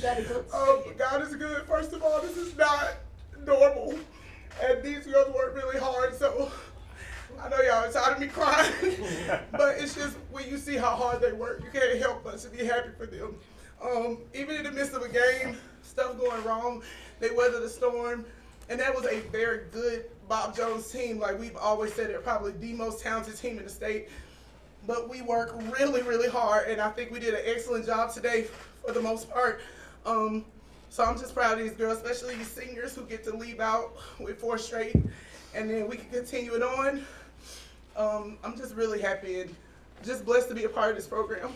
God is good. First of all, this is not normal. And these girls work really hard, so I know y'all are tired of me crying. But it's just when you see how hard they work, you can't help but to be happy for them. Even in the midst of a game, stuff going wrong, they weathered the storm. And that was a very good Bob Jones team. Like we've always said, they're probably the most talented team in the state. But we work really, really hard, and I think we did an excellent job today for the most part. So I'm just proud of these girls, especially these seniors who get to leave out with 4 straight, and then we can continue it on. I'm just really happy and just blessed to be a part of this program.